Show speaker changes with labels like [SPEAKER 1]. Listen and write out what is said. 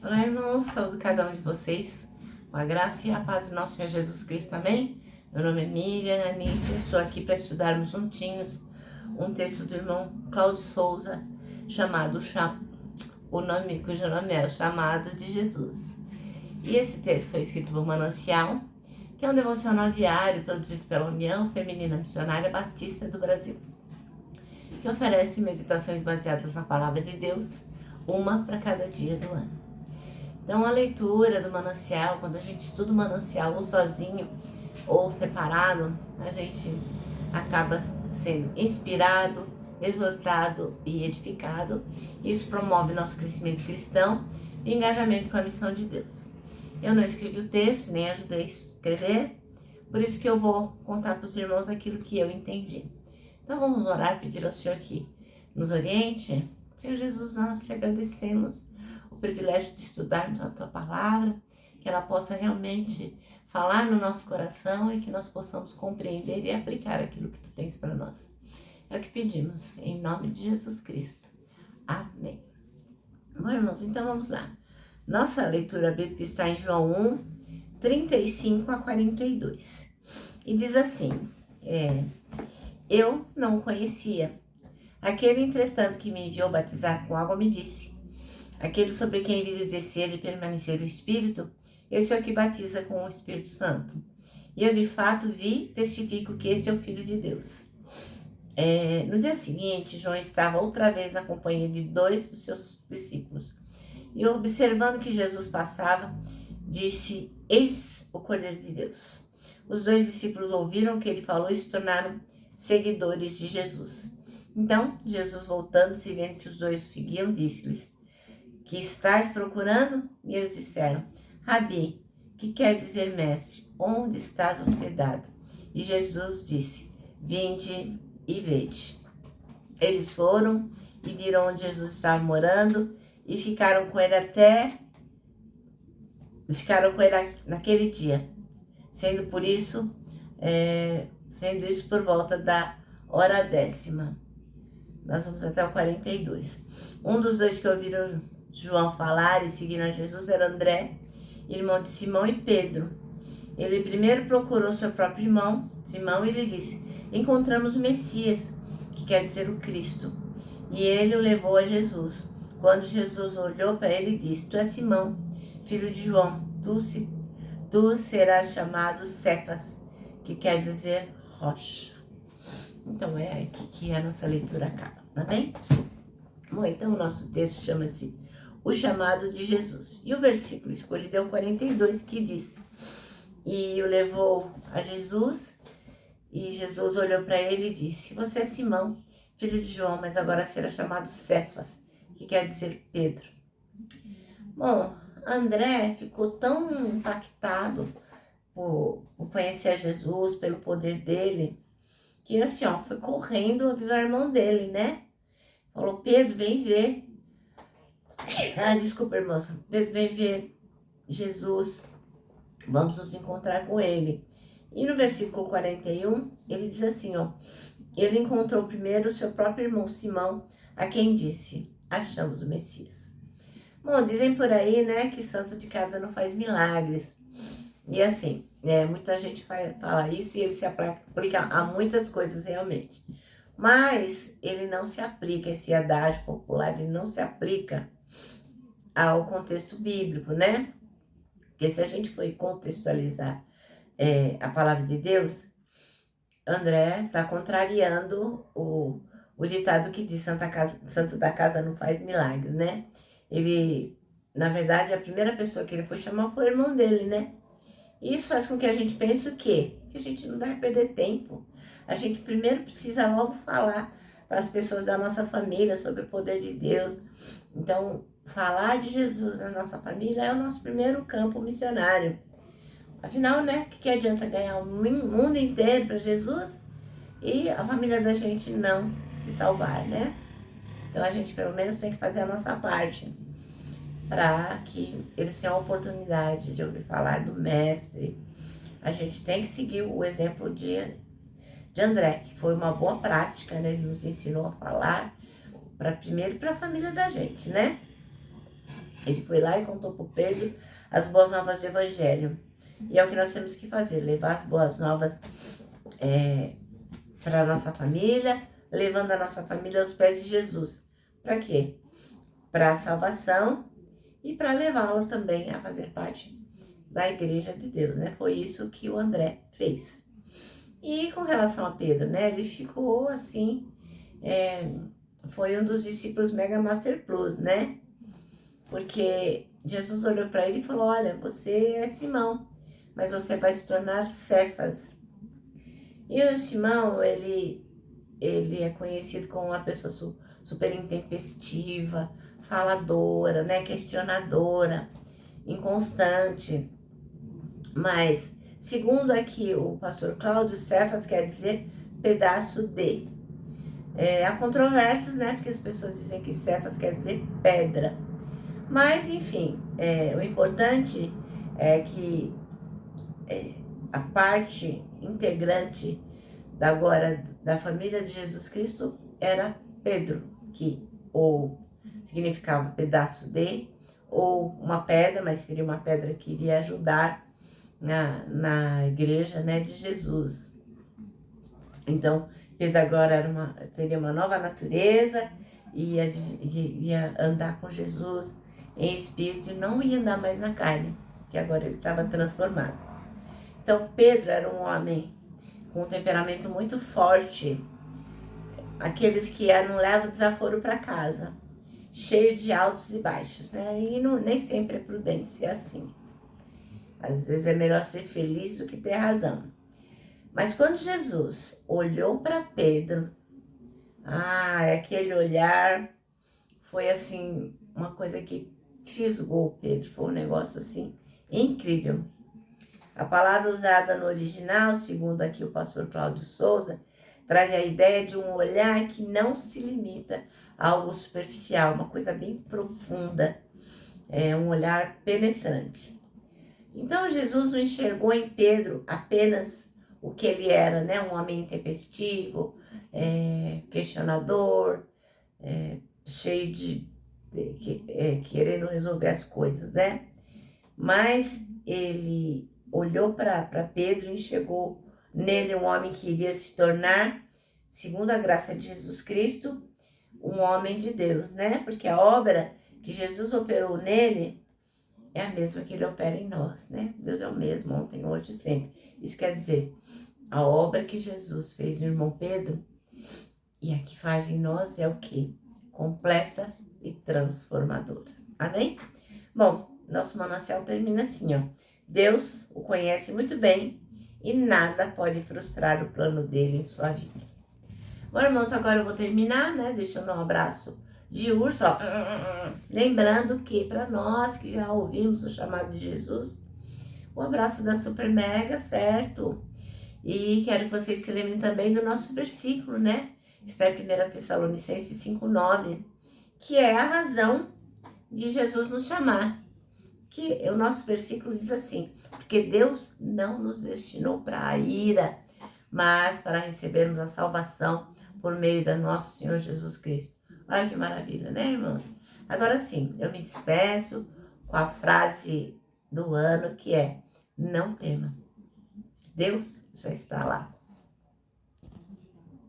[SPEAKER 1] Olá, irmãos, saúde cada um de vocês, com a graça e a paz do nosso Senhor Jesus Cristo, amém? Meu nome é Miriam Anitta, estou aqui para estudarmos juntinhos um texto do irmão Cláudio Souza, cujo nome é o Chamado de Jesus. E esse texto foi escrito por Manancial, que é um devocional diário produzido pela União Feminina Missionária Batista do Brasil, que oferece meditações baseadas na Palavra de Deus, uma para cada dia do ano. Então, a leitura do manancial, quando a gente estuda o manancial ou sozinho ou separado, a gente acaba sendo inspirado, exortado e edificado. Isso promove nosso crescimento cristão e engajamento com a missão de Deus. Eu não escrevi o texto, nem ajudei a escrever, por isso que eu vou contar para os irmãos aquilo que eu entendi. Então, vamos orar, pedir ao Senhor que nos oriente. Senhor Jesus, nós te agradecemos o privilégio de estudarmos a Tua Palavra, que ela possa realmente falar no nosso coração e que nós possamos compreender e aplicar aquilo que Tu tens para nós. É o que pedimos, em nome de Jesus Cristo. Amém. Bom, irmãos, então vamos lá. Nossa leitura bíblica está em João 1, 35 a 42. E diz assim, eu não o conhecia. Aquele, entretanto, que me enviou batizar com água me disse, aquele sobre quem vires descer e permanecer o Espírito, esse é o que batiza com o Espírito Santo. E eu, de fato, testifico que este é o Filho de Deus. No dia seguinte, João estava outra vez na companhia de 2 dos seus discípulos. E observando que Jesus passava, disse, eis o Cordeiro de Deus. Os 2 discípulos ouviram o que ele falou e se tornaram seguidores de Jesus. Então, Jesus, voltando-se e vendo que os 2 o seguiam, disse-lhes, que estáis procurando? E eles disseram, Rabi, que quer dizer mestre, onde estás hospedado? E Jesus disse, vinde e vede. Eles foram e viram onde Jesus estava morando e ficaram com ele naquele dia, sendo isso por volta da hora 10ª. Nós vamos até o 42. Um dos 2 que ouviram João falar e seguiram a Jesus era André, irmão de Simão e Pedro. Ele primeiro procurou seu próprio irmão, Simão, e lhe disse, encontramos o Messias, que quer dizer o Cristo. E ele o levou a Jesus. Quando Jesus olhou para ele, disse, tu és Simão, filho de João, tu serás chamado Cefas, que quer dizer rocha. Então é aqui que a nossa leitura acaba, tá bem? Bom, então o nosso texto chama-se O Chamado de Jesus. E o versículo escolhido é o 42, que diz, e o levou a Jesus, e Jesus olhou para ele e disse, você é Simão, filho de João, mas agora será chamado Cefas, que quer dizer Pedro. Bom, André ficou tão impactado por conhecer Jesus, pelo poder dele, que assim, foi correndo avisar o irmão dele, né? Falou, Pedro, vem ver. Desculpa, irmãos. Pedro, vem ver Jesus. Vamos nos encontrar com ele. E no versículo 41, ele diz assim, ele encontrou primeiro o seu próprio irmão Simão, a quem disse, achamos o Messias. Bom, dizem por aí, né, que santo de casa não faz milagres. E assim, muita gente fala isso e ele se aplica a muitas coisas realmente. Mas ele não se aplica, esse adágio popular, ele não se aplica ao contexto bíblico, né? Porque se a gente for contextualizar a palavra de Deus, André está contrariando o ditado que diz santo da casa não faz milagre, né? Ele, na verdade, a primeira pessoa que ele foi chamar foi o irmão dele, né? Isso faz com que a gente pense o quê? Que a gente não deve perder tempo. A gente primeiro precisa logo falar para as pessoas da nossa família sobre o poder de Deus. Então, falar de Jesus na nossa família é o nosso primeiro campo missionário. Afinal, né, que adianta ganhar o mundo inteiro para Jesus e a família da gente não se salvar, né? Então, a gente pelo menos tem que fazer a nossa parte para que eles tenham a oportunidade de ouvir falar do Mestre. A gente tem que seguir o exemplo de André, que foi uma boa prática, né? Ele nos ensinou a falar primeiro para a família da gente, né? Ele foi lá e contou para o Pedro as boas novas do Evangelho. E é o que nós temos que fazer, levar as boas novas para a nossa família, levando a nossa família aos pés de Jesus. Para quê? Para a salvação e para levá-la também a fazer parte da Igreja de Deus, né? Foi isso que o André fez. E com relação a Pedro, né? Ele ficou assim, foi um dos discípulos Mega Master Plus, né? Porque Jesus olhou para ele e falou: olha, você é Simão, mas você vai se tornar Cefas. E o Simão, ele é conhecido como uma pessoa super intempestiva, faladora, né, questionadora, inconstante. Mas, segundo aqui o pastor Cláudio, Cefas quer dizer pedaço de. Há controvérsias, né, porque as pessoas dizem que Cefas quer dizer pedra. Mas, enfim, o importante é que a parte integrante da família de Jesus Cristo era Pedro, que ou significava pedaço de, ou uma pedra, mas seria uma pedra que iria ajudar na igreja, né, de Jesus. Então, Pedro agora teria uma nova natureza, ia andar com Jesus em espírito e não ia andar mais na carne, que agora ele estava transformado. Então, Pedro era um homem com um temperamento muito forte, aqueles que não levam desaforo para casa, cheio de altos e baixos, né? E nem sempre é prudente ser assim. Às vezes é melhor ser feliz do que ter razão. Mas quando Jesus olhou para Pedro, aquele olhar foi assim, uma coisa que fisgou Pedro, foi um negócio assim incrível. A palavra usada no original, segundo aqui o pastor Cláudio Souza, traz a ideia de um olhar que não se limita a algo superficial, uma coisa bem profunda, um olhar penetrante. Então Jesus não enxergou em Pedro apenas o que ele era, né? Um homem intempestivo, questionador, cheio de querendo resolver as coisas, né? Mas ele olhou para Pedro e enxergou nele um homem que iria se tornar, segundo a graça de Jesus Cristo, um homem de Deus, né? Porque a obra que Jesus operou nele é a mesma que ele opera em nós, né? Deus é o mesmo, ontem, hoje e sempre. Isso quer dizer, a obra que Jesus fez no irmão Pedro e a que faz em nós é o quê? Completa e transformadora. Amém? Bom, nosso manancial termina assim, ó. Deus o conhece muito bem e nada pode frustrar o plano dele em sua vida. Bom, irmãos, agora eu vou terminar, né? Deixando um abraço de urso, ó. Lembrando que para nós que já ouvimos o chamado de Jesus, o abraço da Super Mega, certo? E quero que vocês se lembrem também do nosso versículo, né? Está em 1 Tessalonicenses 5:9, que é a razão de Jesus nos chamar. Que o nosso versículo diz assim: porque Deus não nos destinou para a ira, mas para recebermos a salvação por meio do nosso Senhor Jesus Cristo. Olha que maravilha, né, irmãos? Agora sim, eu me despeço com a frase do ano, que é: não tema, Deus já está lá.